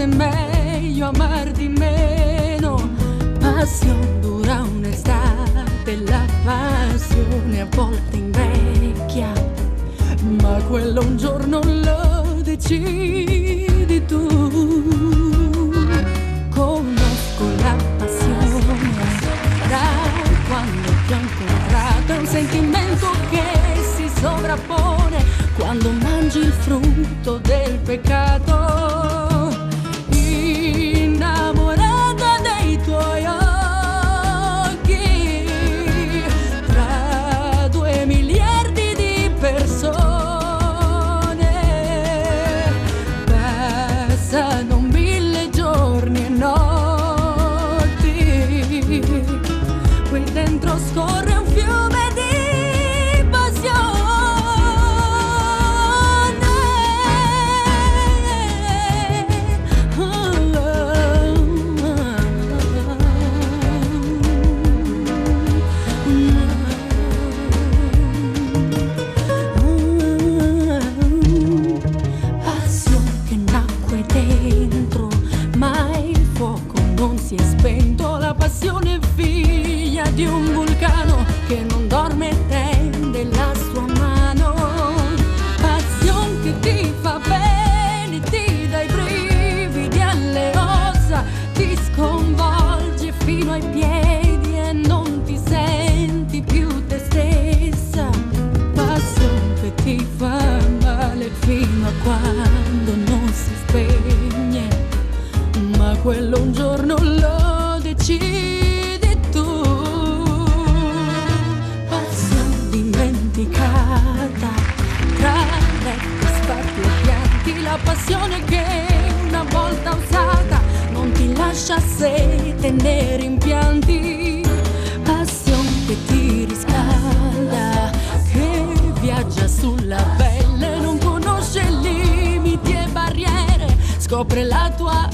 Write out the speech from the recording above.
forse è meglio amar di meno. Passione dura un'estate, la passione a volte invecchia, ma quello un giorno lo decidi tu. Conosco la passione da quando ti ho incontrato, è un sentimento che si sovrappone quando mangi il frutto del peccato. Innamorata dei tuoi occhi, tra 2 miliardi di persone, passano 1000 giorni e notti, qui dentro scorre un fiume di di un vulcano che non dorme e tende la sua mano. Passione che ti fa bene, ti dà i brividi alle ossa, ti sconvolge fino ai piedi e non ti senti più te stessa. Passione che ti fa male fino a quando non si spegne, ma quello un giorno lo decidi. Tra letti, sparti e pianti, la passione che una volta usata non ti lascia sete né rimpianti. Passione che ti riscalda, che viaggia sulla pelle, non conosce limiti e barriere, scopre la tua